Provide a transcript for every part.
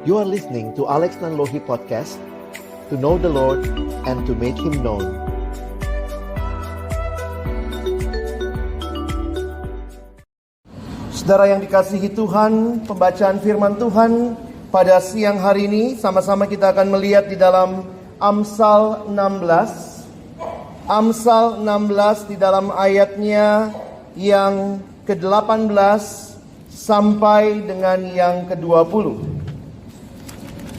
You are listening to Alex Nanlohi Podcast, to know the Lord and to make Him known. Saudara yang dikasihi Tuhan, pembacaan firman Tuhan pada siang hari ini sama-sama kita akan melihat di dalam Amsal 16. Amsal 16 di dalam ayatnya yang ke-18 sampai dengan yang ke-20.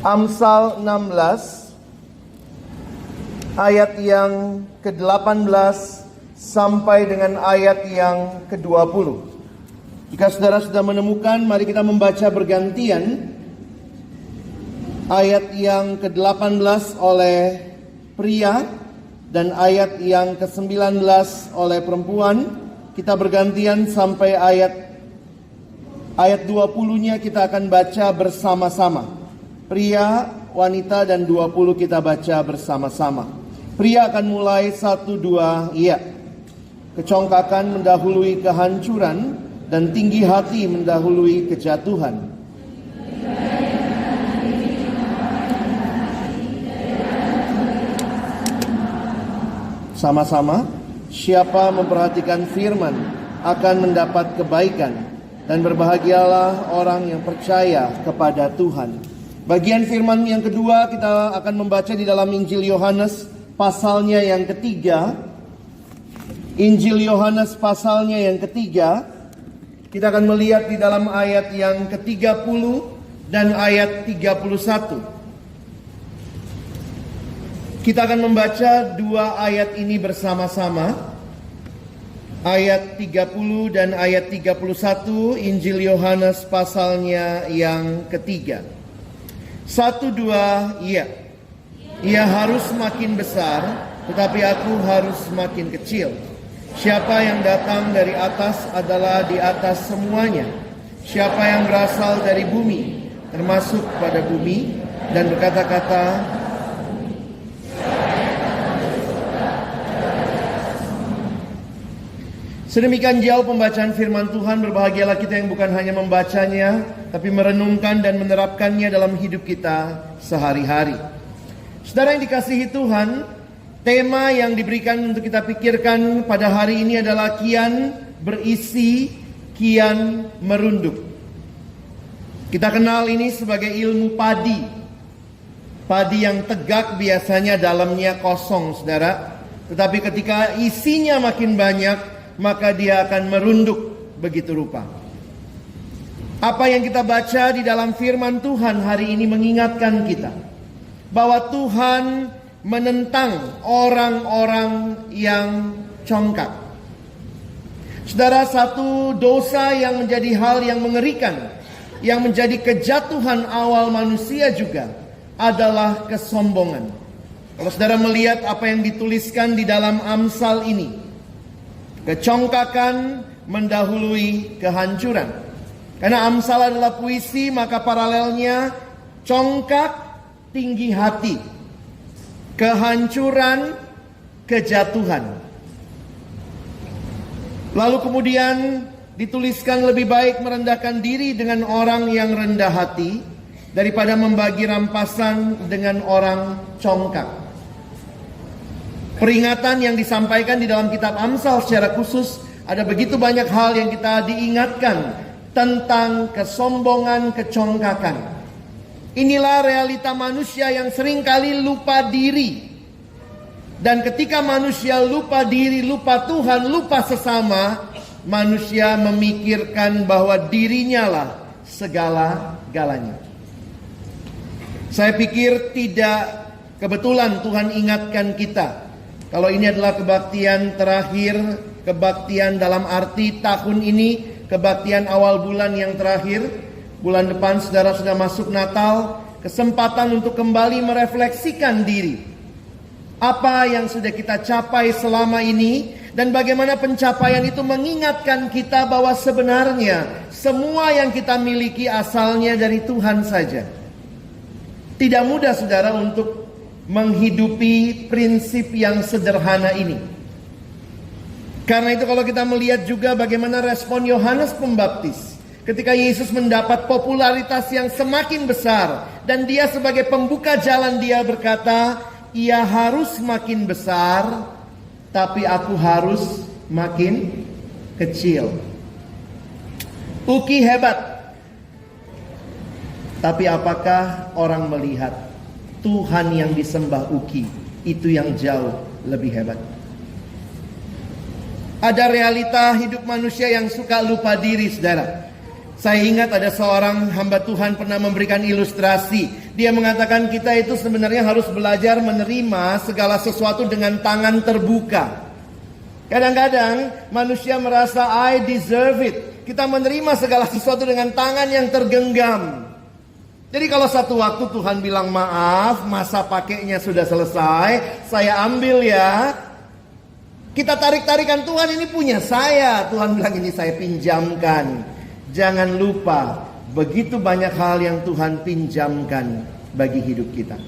Amsal 16 ayat yang ke-18 sampai dengan ayat yang ke-20. Jika saudara sudah menemukan, mari kita membaca bergantian ayat yang ke-18 oleh pria dan ayat yang ke-19 oleh perempuan. Kita bergantian sampai ayat 20-nya kita akan baca bersama-sama. Pria, wanita, dan 20 kita baca bersama-sama. Pria akan mulai 1, 2, iya. Kecongkakan mendahului kehancuran, dan tinggi hati mendahului kejatuhan. Sama-sama, siapa memperhatikan firman akan mendapat kebaikan, dan berbahagialah orang yang percaya kepada Tuhan. Bagian firman yang kedua kita akan membaca di dalam Injil Yohanes pasalnya yang ketiga. Injil Yohanes pasalnya yang ketiga. Kita akan melihat di dalam ayat yang ke-30 dan ayat 31. Kita akan membaca dua ayat ini bersama-sama. Ayat 30 dan ayat 31 Injil Yohanes pasalnya yang ketiga. 1, 2, iya. Ia harus makin besar, tetapi aku harus makin kecil. Siapa yang datang dari atas adalah di atas semuanya. Siapa yang berasal dari bumi, termasuk pada bumi, dan berkata-kata, sedemikian jauh pembacaan firman Tuhan. Berbahagialah kita yang bukan hanya membacanya, tapi merenungkan dan menerapkannya dalam hidup kita sehari-hari. Saudara yang dikasihi Tuhan, tema yang diberikan untuk kita pikirkan pada hari ini adalah kian berisi, kian merunduk. Kita kenal ini sebagai ilmu padi. Padi yang tegak biasanya dalamnya kosong, saudara. Tetapi ketika isinya makin banyak, maka dia akan merunduk begitu rupa. Apa yang kita baca di dalam firman Tuhan hari ini mengingatkan kita bahwa Tuhan menentang orang-orang yang congkak. Saudara, satu dosa yang menjadi hal yang mengerikan, yang menjadi kejatuhan awal manusia juga adalah kesombongan. Kalau saudara melihat apa yang dituliskan di dalam Amsal ini, kecongkakan mendahului kehancuran. Karena Amsal adalah puisi, maka paralelnya congkak, tinggi hati, kehancuran, kejatuhan. Lalu kemudian dituliskan lebih baik merendahkan diri dengan orang yang rendah hati daripada membagi rampasan dengan orang congkak. Peringatan yang disampaikan di dalam kitab Amsal secara khusus, ada begitu banyak hal yang kita diingatkan tentang kesombongan, kecongkakan. Inilah realita manusia yang seringkali lupa diri. Dan ketika manusia lupa diri, lupa Tuhan, lupa sesama, manusia memikirkan bahwa dirinya lah segala-galanya. Saya pikir tidak kebetulan Tuhan ingatkan kita. Kalau ini adalah kebaktian terakhir, kebaktian dalam arti tahun ini, kebaktian awal bulan yang terakhir. Bulan depan saudara sudah masuk Natal, kesempatan untuk kembali merefleksikan diri. Apa yang sudah kita capai selama ini, dan bagaimana pencapaian itu mengingatkan kita bahwa sebenarnya semua yang kita miliki asalnya dari Tuhan saja. Tidak mudah saudara untuk menghidupi prinsip yang sederhana ini. Karena itu kalau kita melihat juga bagaimana respon Yohanes Pembaptis Ketika Yesus mendapat popularitas yang semakin besar, dan dia sebagai pembuka jalan, dia berkata, ia harus makin besar, tapi aku harus makin kecil. Uki hebat, tapi apakah orang melihat Tuhan yang disembah Uki itu yang jauh lebih hebat? Ada realita hidup manusia yang suka lupa diri, saudara. Saya ingat ada seorang hamba Tuhan pernah memberikan ilustrasi. Dia mengatakan kita itu sebenarnya harus belajar menerima segala sesuatu dengan tangan terbuka. Kadang-kadang manusia merasa I deserve it. Kita menerima segala sesuatu dengan tangan yang tergenggam. Jadi kalau satu waktu Tuhan bilang maaf, masa pakainya sudah selesai, saya ambil ya. Kita tarik-tarikan, Tuhan ini punya saya. Tuhan bilang ini saya pinjamkan. Jangan lupa, begitu banyak hal yang Tuhan pinjamkan bagi hidup kita.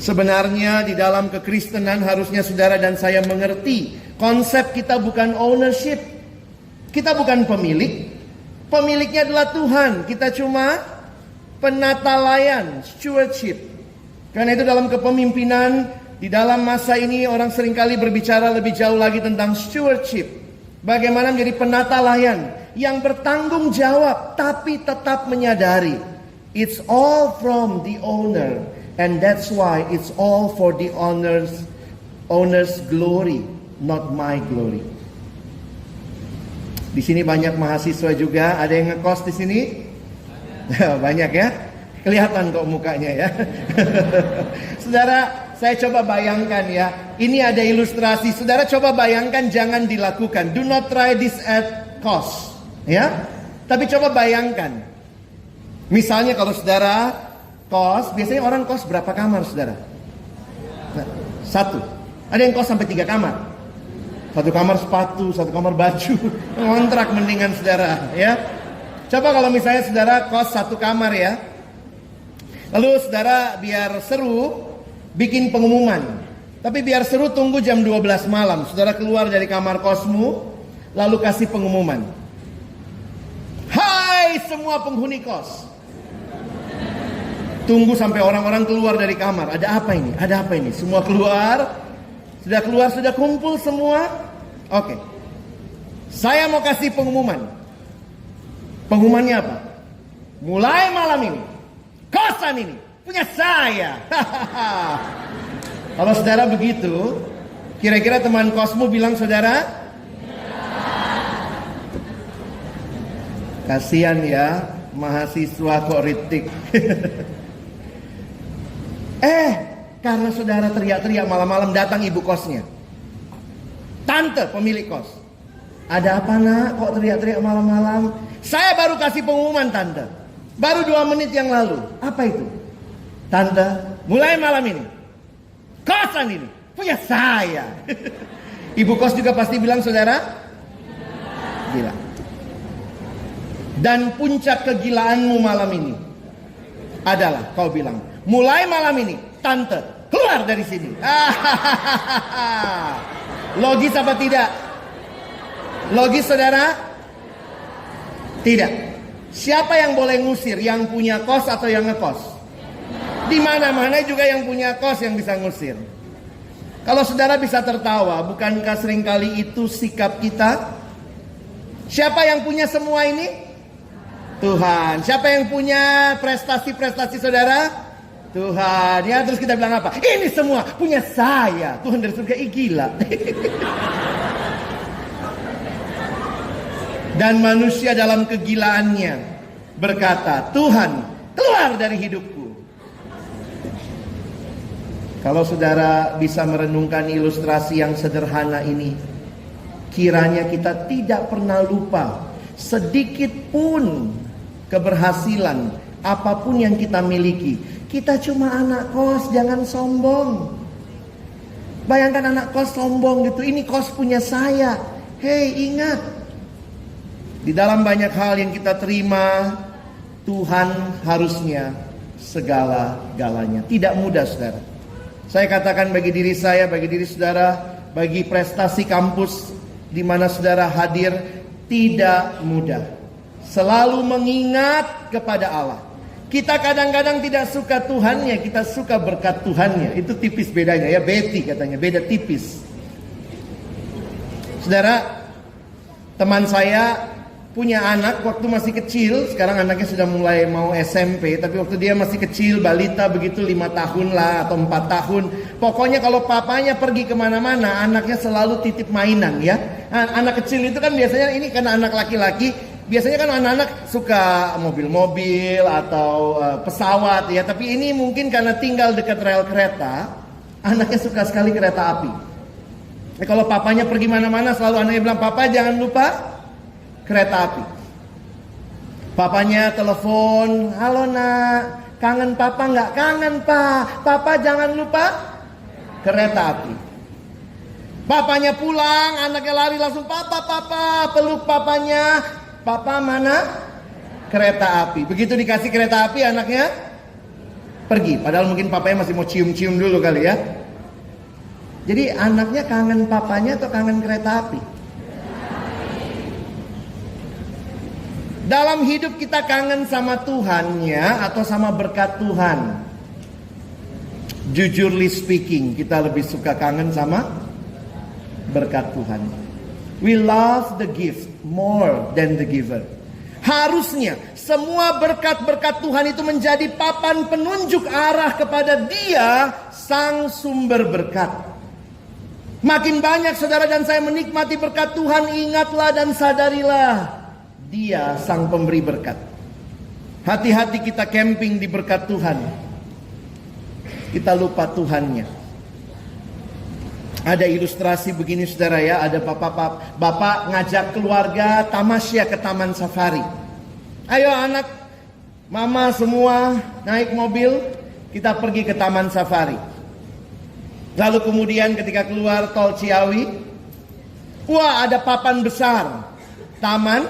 Sebenarnya di dalam kekristenan harusnya saudara dan saya mengerti, konsep kita bukan ownership. Kita bukan pemilik. Pemiliknya adalah Tuhan. Kita cuma penata layan, stewardship. Karena itu dalam kepemimpinan, di dalam masa ini orang seringkali berbicara lebih jauh lagi tentang stewardship. Bagaimana menjadi penata layan yang bertanggung jawab tapi tetap menyadari it's all from the owner, and that's why it's all for the owner's glory, not my glory. Di sini banyak mahasiswa juga, ada yang ngekos di sini? Banyak ya? Kelihatan kok mukanya ya. Saudara, saya coba bayangkan ya. Ini ada ilustrasi. Saudara coba bayangkan, jangan dilakukan. Do not try this at cost. Ya. Tapi coba bayangkan. Misalnya kalau saudara kos, biasanya orang kos berapa kamar saudara? Nah, 1. Ada yang kos sampai 3 kamar. 1 kamar sepatu, 1 kamar baju. Kontrak mendingan saudara ya. Coba kalau misalnya saudara kos 1 kamar ya. Lalu saudara biar seru bikin pengumuman. Tapi biar seru tunggu jam 12 malam. Saudara keluar dari kamar kosmu, lalu kasih pengumuman. Hai semua penghuni kos. Tunggu sampai orang-orang keluar dari kamar. Ada apa ini? Ada apa ini? Semua keluar. Sudah keluar, sudah kumpul semua. Oke. Saya mau kasih pengumuman. Pengumumannya apa? Mulai malam ini, kosan ini punya saya. Kalau saudara begitu, kira-kira teman kosmu bilang saudara? Kasihan ya, mahasiswa kok ritik. Karena saudara teriak-teriak malam-malam, datang ibu kosnya. Tante pemilik kos. Ada apa nak, kok teriak-teriak malam-malam? Saya baru kasih pengumuman tante. Baru 2 menit yang lalu. Apa itu? Tante, mulai malam ini, kosan ini punya saya. Ibu kos juga pasti bilang saudara? Gila. Dan puncak kegilaanmu malam ini adalah kau bilang, mulai malam ini, tante, keluar dari sini. Logis apa tidak? Logis saudara? Tidak. Siapa yang boleh ngusir? Yang punya kos atau yang ngekos? Di mana-mana juga yang punya kos yang bisa ngusir. Kalau saudara bisa tertawa, bukankah seringkali itu sikap kita? Siapa yang punya semua ini? Tuhan. Siapa yang punya prestasi-prestasi saudara? Tuhan. Ya, terus kita bilang apa? Ini semua punya saya. Tuhan dari surga, gila. Dan manusia dalam kegilaannya berkata, Tuhan, keluar dari hidupku. Kalau saudara bisa merenungkan ilustrasi yang sederhana ini, kiranya kita tidak pernah lupa sedikit pun keberhasilan apapun yang kita miliki. Kita cuma anak kos, jangan sombong. Bayangkan anak kos sombong gitu, ini kos punya saya. Hei, ingat, di dalam banyak hal yang kita terima, Tuhan harusnya segala-galanya. Tidak mudah saudara. Saya katakan bagi diri saya, bagi diri saudara, bagi prestasi kampus di mana saudara hadir, tidak mudah. Selalu mengingat kepada Allah. Kita kadang-kadang tidak suka Tuhannya, kita suka berkat Tuhannya. Itu tipis bedanya ya, Betty katanya, beda tipis. Saudara, teman saya punya anak waktu masih kecil. Sekarang anaknya sudah mulai mau SMP. Tapi waktu dia masih kecil, balita begitu, 5 tahun lah atau 4 tahun. Pokoknya kalau papanya pergi kemana-mana, anaknya selalu titip mainan ya. Anak kecil itu kan biasanya, ini karena anak laki-laki, biasanya kan anak-anak suka mobil-mobil atau pesawat ya. Tapi ini mungkin karena tinggal dekat rel kereta, anaknya suka sekali kereta api. Kalau papanya pergi mana-mana, selalu anaknya bilang, "Papa jangan lupa kereta api." Papanya telepon, "Halo nak, kangen papa nggak?" "Kangen pak." "Papa jangan lupa kereta api." Papanya pulang, anaknya lari langsung, "Papa, papa." Peluk papanya. "Papa mana?" "Kereta api." Begitu dikasih kereta api, anaknya pergi. Padahal mungkin papanya masih mau cium-cium dulu kali ya. Jadi anaknya kangen papanya atau kangen kereta api? Dalam hidup kita kangen sama Tuhannya atau sama berkat Tuhan? Jujurly speaking, kita lebih suka kangen sama berkat Tuhan. We love the gift more than the giver. Harusnya semua berkat-berkat Tuhan itu menjadi papan penunjuk arah kepada Dia, Sang Sumber berkat. Makin banyak saudara dan saya menikmati berkat Tuhan, ingatlah dan sadarilah Dia Sang Pemberi berkat. Hati-hati kita camping di berkat Tuhan, kita lupa Tuhannya. Ada ilustrasi begini saudara ya, ada bapak ngajak keluarga tamasya ke taman safari. "Ayo anak, mama semua naik mobil, kita pergi ke taman safari." Lalu kemudian ketika keluar tol Ciawi, wah ada papan besar, taman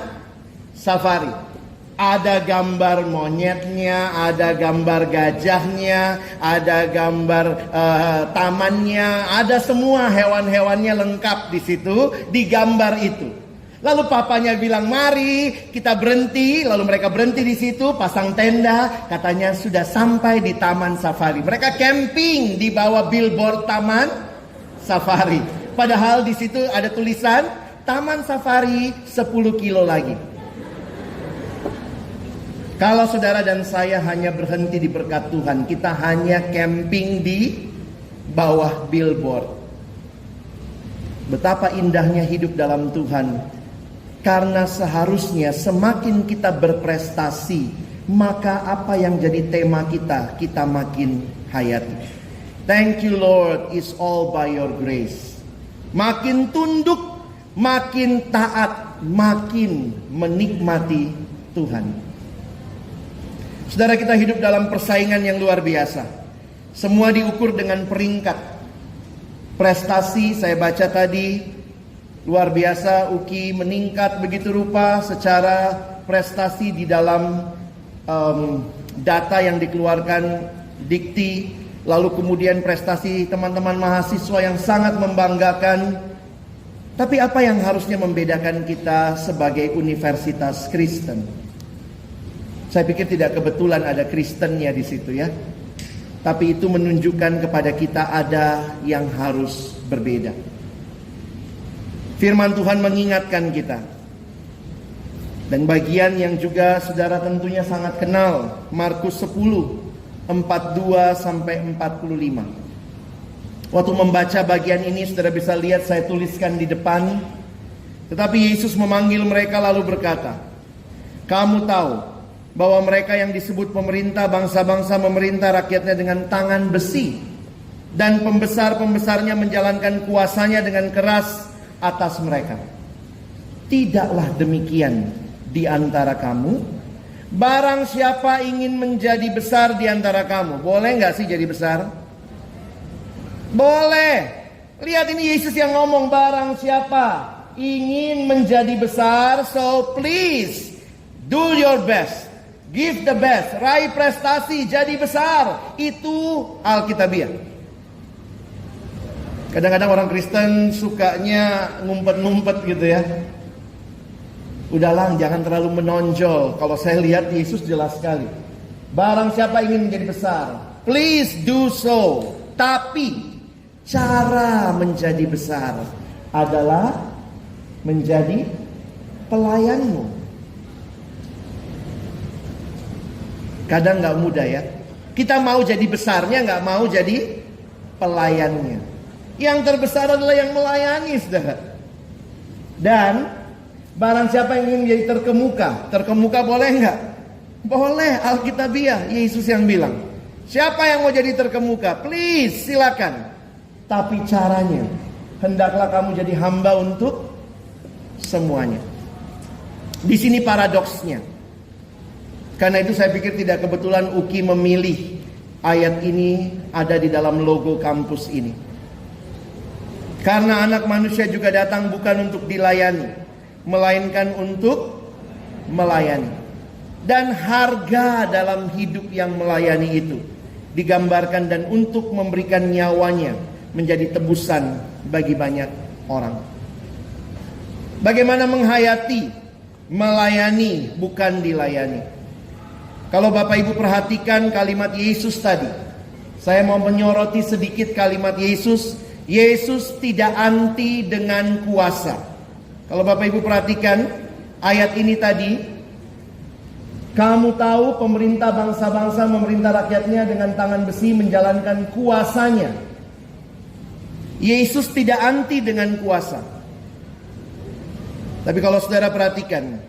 safari. Ada gambar monyetnya, ada gambar gajahnya, ada gambar tamannya, ada semua hewan-hewannya lengkap di situ, di gambar itu. Lalu papanya bilang, "Mari kita berhenti." Lalu mereka berhenti di situ, pasang tenda, katanya sudah sampai di taman safari. Mereka camping di bawah billboard taman safari. Padahal di situ ada tulisan taman safari 10 kilo lagi. Kalau saudara dan saya hanya berhenti di berkat Tuhan, kita hanya camping di bawah billboard. Betapa indahnya hidup dalam Tuhan. Karena seharusnya semakin kita berprestasi, maka apa yang jadi tema kita, kita makin hayati. Thank you Lord, it's all by your grace. Makin tunduk, makin taat, makin menikmati Tuhan. Saudara, kita hidup dalam persaingan yang luar biasa. Semua diukur dengan peringkat. Prestasi, saya baca tadi, luar biasa, UKI meningkat begitu rupa secara prestasi di dalam data yang dikeluarkan Dikti. Lalu kemudian prestasi teman-teman mahasiswa yang sangat membanggakan. Tapi apa yang harusnya membedakan kita sebagai universitas Kristen? Saya pikir tidak kebetulan ada Kristennya di situ ya. Tapi itu menunjukkan kepada kita ada yang harus berbeda. Firman Tuhan mengingatkan kita. Dan bagian yang juga saudara tentunya sangat kenal, Markus 10, 42 sampai 45. Waktu membaca bagian ini saudara bisa lihat saya tuliskan di depan. Tetapi Yesus memanggil mereka lalu berkata, "Kamu tahu bahwa mereka yang disebut pemerintah bangsa-bangsa memerintah rakyatnya dengan tangan besi, dan pembesar-pembesarnya menjalankan kuasanya dengan keras atas mereka. Tidaklah demikian di antara kamu. Barang siapa ingin menjadi besar di antara kamu." Boleh nggak sih jadi besar? Boleh. Lihat ini Yesus yang ngomong, barang siapa ingin menjadi besar, so please do your best, give the best, raih prestasi, jadi besar. Itu Alkitabiah. Kadang-kadang orang Kristen sukanya ngumpet-ngumpet gitu ya. Udahlah, jangan terlalu menonjol. Kalau saya lihat Yesus jelas sekali. Barang siapa ingin menjadi besar, please do so. Tapi cara menjadi besar adalah menjadi pelayanmu. Kadang gak mudah ya. Kita mau jadi besarnya, gak mau jadi pelayannya. Yang terbesar adalah yang melayani, saudara. Dan barang siapa yang ingin menjadi terkemuka, terkemuka boleh nggak? Boleh, Alkitabiah, Yesus yang bilang. Siapa yang mau jadi terkemuka? Please, silakan. Tapi caranya, hendaklah kamu jadi hamba untuk semuanya. Di sini paradoksnya. Karena itu saya pikir tidak kebetulan Uki memilih ayat ini ada di dalam logo kampus ini. Karena anak manusia juga datang bukan untuk dilayani, melainkan untuk melayani. Dan harga dalam hidup yang melayani itu digambarkan dan untuk memberikan nyawanya menjadi tebusan bagi banyak orang. Bagaimana menghayati, melayani bukan dilayani. Kalau Bapak Ibu perhatikan kalimat Yesus tadi, saya mau menyoroti sedikit kalimat Yesus. Yesus tidak anti dengan kuasa. Kalau Bapak Ibu perhatikan ayat ini tadi, kamu tahu pemerintah bangsa-bangsa memerintah rakyatnya dengan tangan besi menjalankan kuasanya. Yesus tidak anti dengan kuasa. Tapi kalau saudara perhatikan,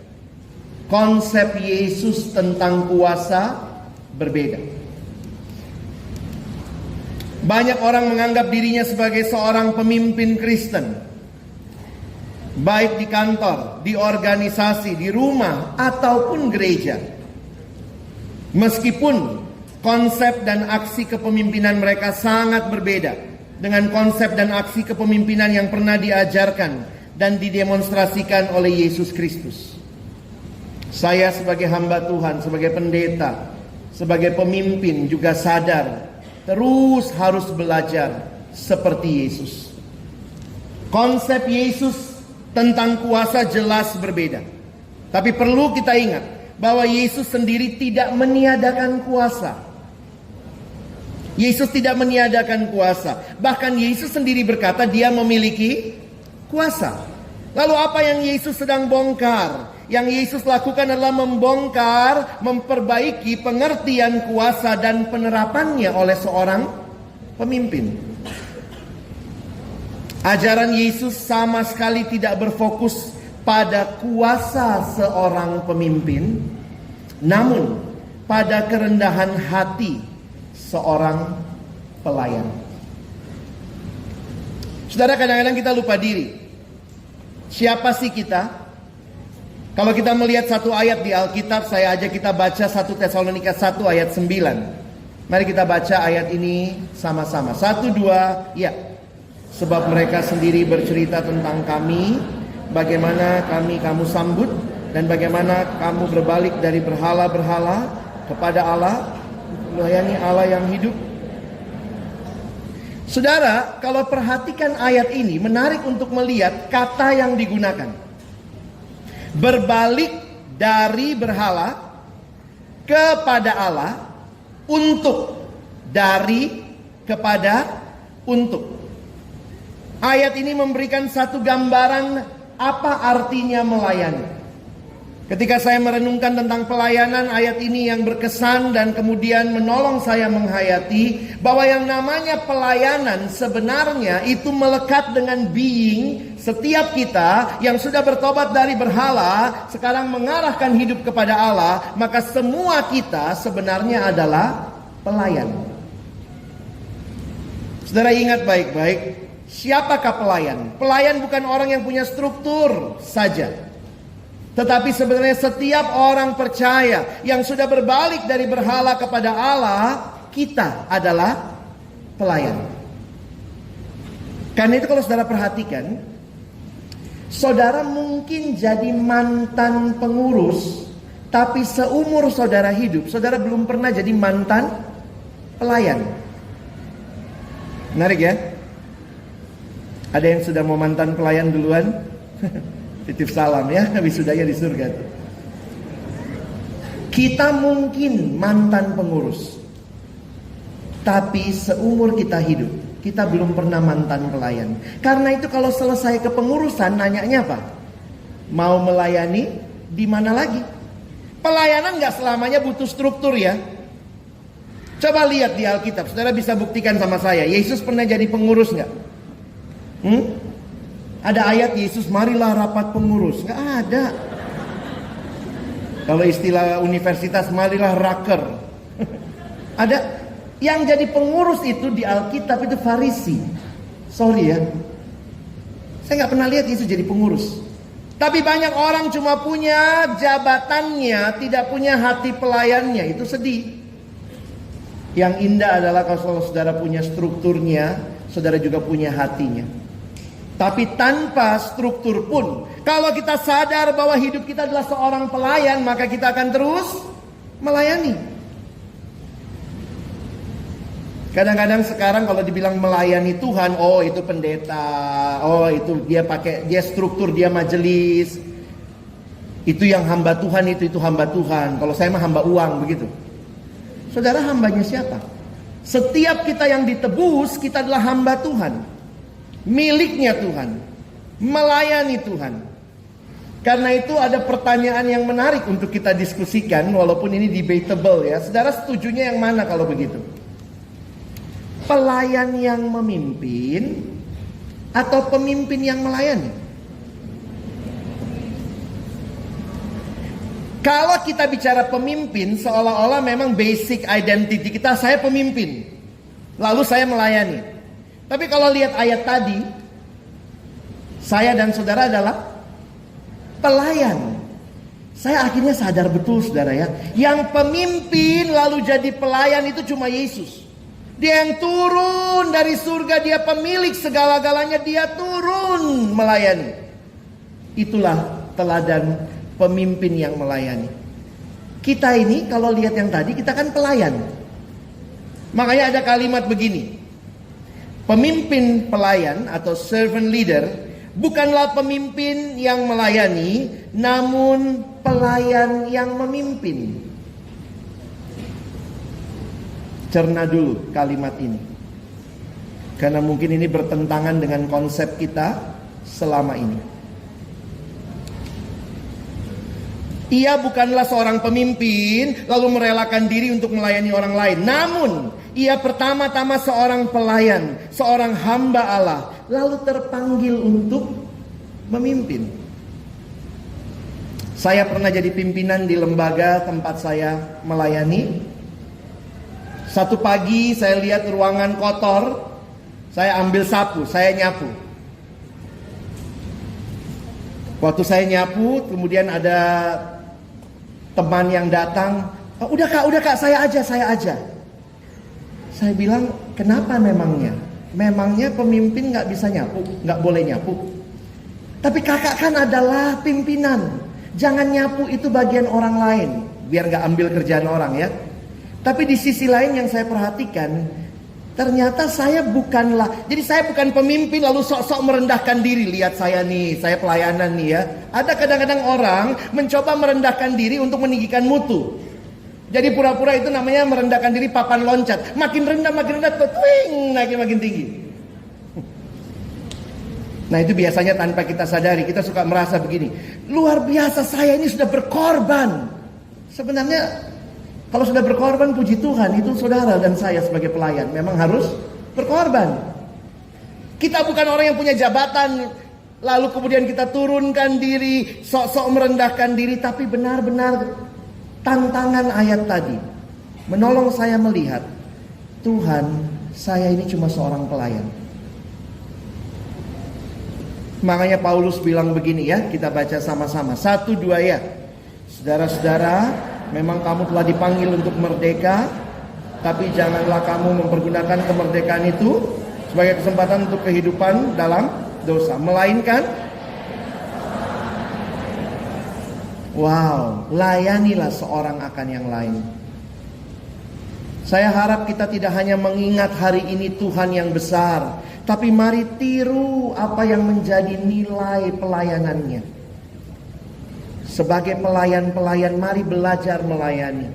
konsep Yesus tentang kuasa berbeda. Banyak orang menganggap dirinya sebagai seorang pemimpin Kristen. Baik di kantor, di organisasi, di rumah, ataupun gereja. Meskipun konsep dan aksi kepemimpinan mereka sangat berbeda dengan konsep dan aksi kepemimpinan yang pernah diajarkan dan didemonstrasikan oleh Yesus Kristus. Saya sebagai hamba Tuhan, sebagai pendeta, sebagai pemimpin juga sadar terus harus belajar seperti Yesus. Konsep Yesus tentang kuasa jelas berbeda. Tapi perlu kita ingat bahwa Yesus sendiri tidak meniadakan kuasa. Yesus tidak meniadakan kuasa. Bahkan Yesus sendiri berkata dia memiliki kuasa. Lalu apa yang Yesus sedang bongkar? Yang Yesus lakukan adalah membongkar, memperbaiki pengertian kuasa dan penerapannya oleh seorang pemimpin. Ajaran Yesus sama sekali tidak berfokus pada kuasa seorang pemimpin, namun pada kerendahan hati seorang pelayan. Saudara, kadang-kadang kita lupa diri. Siapa sih kita? Kalau kita melihat satu ayat di Alkitab, saya ajak kita baca 1 Tesalonika 1 ayat 9. Mari kita baca ayat ini sama-sama. 1, 2, ya. Sebab mereka sendiri bercerita tentang kami, bagaimana kamu sambut, dan bagaimana kamu berbalik dari berhala-berhala kepada Allah, melayani Allah yang hidup. Saudara, kalau perhatikan ayat ini, menarik untuk melihat kata yang digunakan. Berbalik dari berhala kepada Allah, untuk, dari, kepada, untuk. Ayat ini memberikan satu gambaran apa artinya melayani. Ketika saya merenungkan tentang pelayanan, ayat ini yang berkesan dan kemudian menolong saya menghayati bahwa yang namanya pelayanan sebenarnya itu melekat dengan being setiap kita yang sudah bertobat dari berhala, sekarang mengarahkan hidup kepada Allah, maka semua kita sebenarnya adalah pelayan. Saudara ingat baik-baik, siapakah pelayan? Pelayan bukan orang yang punya struktur saja. Tetapi sebenarnya setiap orang percaya yang sudah berbalik dari berhala kepada Allah, kita adalah pelayan. Karena itu kalau saudara perhatikan, saudara mungkin jadi mantan pengurus, tapi seumur saudara hidup, saudara belum pernah jadi mantan pelayan. Menarik ya? Ada yang sudah mau mantan pelayan duluan? Titip salam ya, wisudanya di surga tuh. Kita mungkin mantan pengurus, tapi seumur kita hidup, kita belum pernah mantan pelayan. Karena itu kalau selesai kepengurusan, nanyanya apa? Mau melayani di mana lagi? Pelayanan gak selamanya butuh struktur ya. Coba lihat di Alkitab, saudara bisa buktikan sama saya. Yesus pernah jadi pengurus gak? Ada ayat Yesus marilah rapat pengurus? Gak ada. Kalau istilah universitas marilah raker. Ada. Yang jadi pengurus itu di Alkitab itu Farisi. Sorry ya, saya gak pernah lihat Yesus jadi pengurus. Tapi banyak orang cuma punya jabatannya, tidak punya hati pelayannya. Itu sedih. Yang indah adalah kalau saudara punya strukturnya, saudara juga punya hatinya. Tapi tanpa struktur pun, kalau kita sadar bahwa hidup kita adalah seorang pelayan, maka kita akan terus melayani. Kadang-kadang sekarang kalau dibilang melayani Tuhan, oh itu pendeta, oh itu dia struktur, dia majelis. Itu yang hamba Tuhan, itu hamba Tuhan. Kalau saya mah hamba uang begitu. Saudara, hambanya siapa? Setiap kita yang ditebus, kita adalah hamba Tuhan. Miliknya Tuhan, melayani Tuhan. Karena itu ada pertanyaan yang menarik untuk kita diskusikan, walaupun ini debatable ya. Saudara setujunya yang mana kalau begitu? Pelayan yang memimpin atau pemimpin yang melayani? Kalau kita bicara pemimpin, seolah-olah memang basic identity kita, saya pemimpin, lalu saya melayani. Tapi kalau lihat ayat tadi, saya dan saudara adalah pelayan. Saya akhirnya sadar betul saudara ya, yang pemimpin lalu jadi pelayan itu cuma Yesus. Dia yang turun dari surga, dia pemilik segala-galanya, dia turun melayani. Itulah teladan pemimpin yang melayani. Kita ini kalau lihat yang tadi, kita kan pelayan. Makanya ada kalimat begini. Pemimpin pelayan atau servant leader bukanlah pemimpin yang melayani, namun pelayan yang memimpin. Cerna dulu kalimat ini, karena mungkin ini bertentangan dengan konsep kita selama ini. Ia bukanlah seorang pemimpin lalu merelakan diri untuk melayani orang lain, namun ia pertama-tama seorang pelayan, seorang hamba Allah, lalu terpanggil untuk memimpin. Saya pernah jadi pimpinan di lembaga tempat saya melayani. Satu pagi saya lihat ruangan kotor, saya ambil sapu, saya nyapu. Waktu saya nyapu, kemudian ada teman yang datang, oh, udah kak, saya aja. Saya bilang, kenapa memangnya? Memangnya pemimpin gak bisa nyapu, gak boleh nyapu. Tapi kakak kan adalah pimpinan, jangan nyapu, itu bagian orang lain, biar gak ambil kerjaan orang ya. Tapi di sisi lain yang saya perhatikan, ternyata saya bukanlah, jadi saya bukan pemimpin lalu sok-sok merendahkan diri. Lihat saya nih, saya pelayanan nih ya. Ada kadang-kadang orang mencoba merendahkan diri untuk meninggikan mutu. Jadi pura-pura itu namanya merendahkan diri papan loncat. Makin rendah, twing, makin tinggi. Nah itu biasanya tanpa kita sadari, kita suka merasa begini. Luar biasa, saya ini sudah berkorban. Sebenarnya kalau sudah berkorban, puji Tuhan, itu saudara dan saya sebagai pelayan memang harus berkorban. Kita bukan orang yang punya jabatan, lalu kemudian kita turunkan diri, sok-sok merendahkan diri. Tapi benar-benar tantangan ayat tadi menolong saya melihat, Tuhan, saya ini cuma seorang pelayan. Makanya Paulus bilang begini ya, kita baca sama-sama. 1, 2 ya. Saudara-saudara, memang kamu telah dipanggil untuk merdeka, tapi janganlah kamu mempergunakan kemerdekaan itu sebagai kesempatan untuk kehidupan dalam dosa, melainkan layanilah seorang akan yang lain. Saya harap kita tidak hanya mengingat hari ini Tuhan yang besar, tapi mari tiru apa yang menjadi nilai pelayanannya. Sebagai pelayan-pelayan, mari belajar melayani.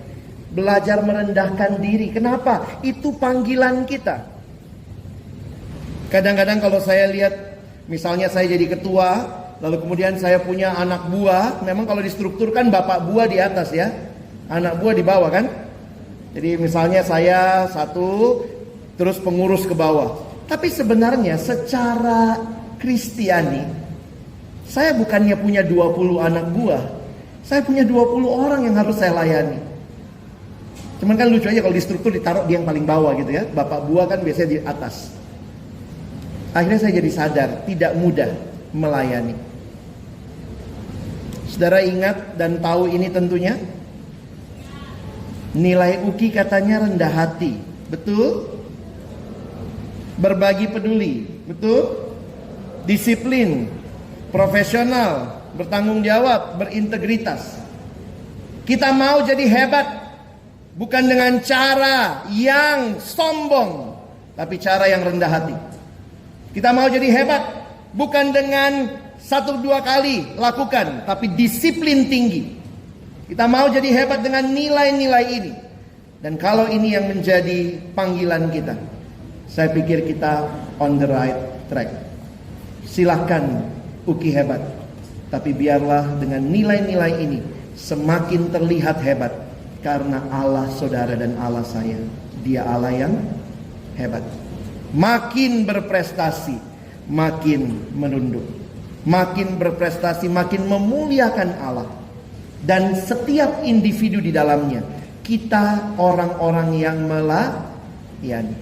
Belajar merendahkan diri. Kenapa? Itu panggilan kita. Kadang-kadang kalau saya lihat, misalnya saya jadi ketua, lalu kemudian saya punya anak buah. Memang kalau distrukturkan bapak buah di atas ya, anak buah di bawah kan. Jadi misalnya saya satu, terus pengurus ke bawah. Tapi sebenarnya secara Kristiani, saya bukannya punya 20 anak buah. Saya punya 20 orang yang harus saya layani. Cuman kan lucu aja kalau di struktur ditaruh di yang paling bawah gitu ya. Bapak buah kan biasanya di atas. Akhirnya saya jadi sadar tidak mudah melayani. Saudara ingat dan tahu ini tentunya. Nilai UKI katanya rendah hati. Betul? Berbagi peduli. Betul? Disiplin, profesional, bertanggung jawab, berintegritas. Kita mau jadi hebat, bukan dengan cara yang sombong, tapi cara yang rendah hati. Kita mau jadi hebat, bukan dengan 1-2 kali lakukan, tapi disiplin tinggi. Kita mau jadi hebat dengan nilai-nilai ini. Dan kalau ini yang menjadi panggilan kita, saya pikir kita on the right track. Silahkan UKI hebat, tapi biarlah dengan nilai-nilai ini semakin terlihat hebat. Karena Allah saudara dan Allah saya, Dia Allah yang hebat. Makin berprestasi, makin menunduk. Makin berprestasi, makin memuliakan Allah. Dan setiap individu di dalamnya, kita orang-orang yang melayani.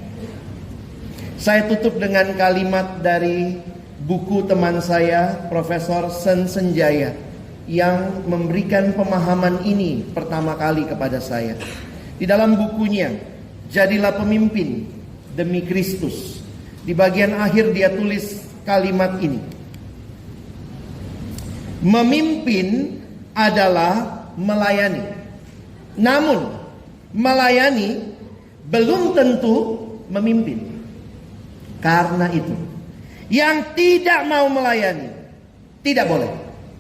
Saya tutup dengan kalimat dari buku teman saya, Profesor Sen Senjaya, yang memberikan pemahaman ini pertama kali kepada saya. Di dalam bukunya, Jadilah Pemimpin Demi Kristus, di bagian akhir dia tulis kalimat ini. Memimpin adalah melayani. Namun, melayani belum tentu memimpin. Karena itu, yang tidak mau melayani tidak boleh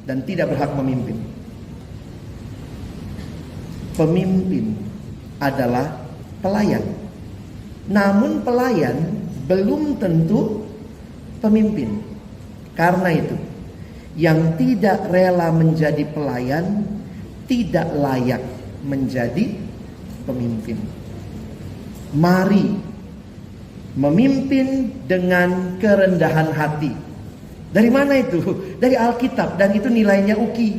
dan tidak berhak memimpin. Pemimpin adalah pelayan. Namun pelayan belum tentu pemimpin. Karena itu, yang tidak rela menjadi pelayan tidak layak menjadi pemimpin. Mari memimpin dengan kerendahan hati. Dari mana itu? Dari Alkitab, dan itu nilainya UKI.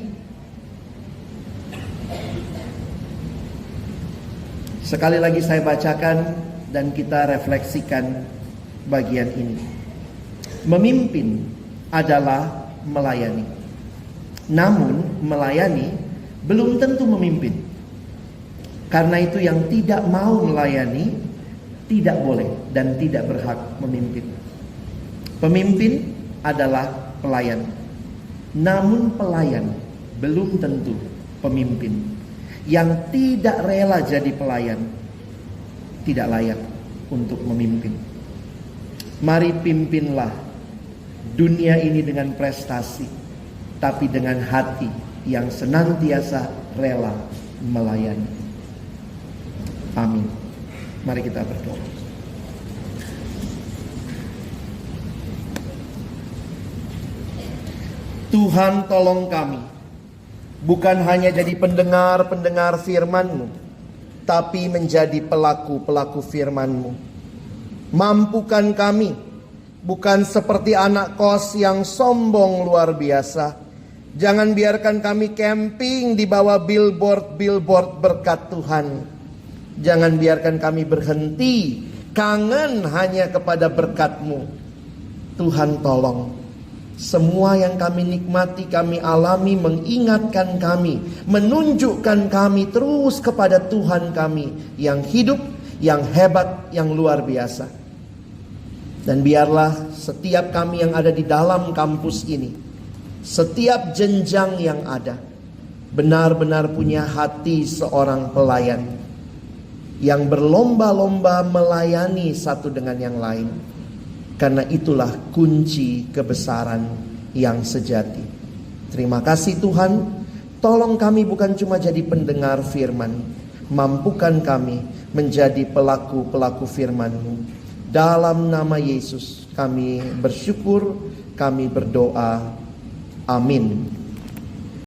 Sekali lagi saya bacakan dan kita refleksikan bagian ini. Memimpin adalah melayani. Namun melayani belum tentu memimpin. Karena itu yang tidak mau melayani tidak boleh dan tidak berhak memimpin. Pemimpin adalah pelayan. Namun pelayan belum tentu pemimpin. Yang tidak rela jadi pelayan tidak layak untuk memimpin. Mari pimpinlah dunia ini dengan prestasi, tapi dengan hati yang senantiasa rela melayani. Amin. Mari kita berdoa. Tuhan, tolong kami, bukan hanya jadi pendengar-pendengar firman-Mu, tapi menjadi pelaku-pelaku firman-Mu. Mampukan kami, bukan seperti anak kos yang sombong luar biasa. Jangan biarkan kami camping di bawah billboard berkat Tuhan. Jangan biarkan kami berhenti kangen hanya kepada berkat-Mu. Tuhan, tolong. Semua yang kami nikmati, kami alami, mengingatkan kami, menunjukkan kami terus kepada Tuhan kami yang hidup, yang hebat, yang luar biasa. Dan biarlah setiap kami yang ada di dalam kampus ini, setiap jenjang yang ada, benar-benar punya hati seorang pelayan yang berlomba-lomba melayani satu dengan yang lain. Karena itulah kunci kebesaran yang sejati. Terima kasih Tuhan. Tolong kami bukan cuma jadi pendengar firman, mampukan kami menjadi pelaku-pelaku firman-Mu. Dalam nama Yesus kami bersyukur, kami berdoa. Amin.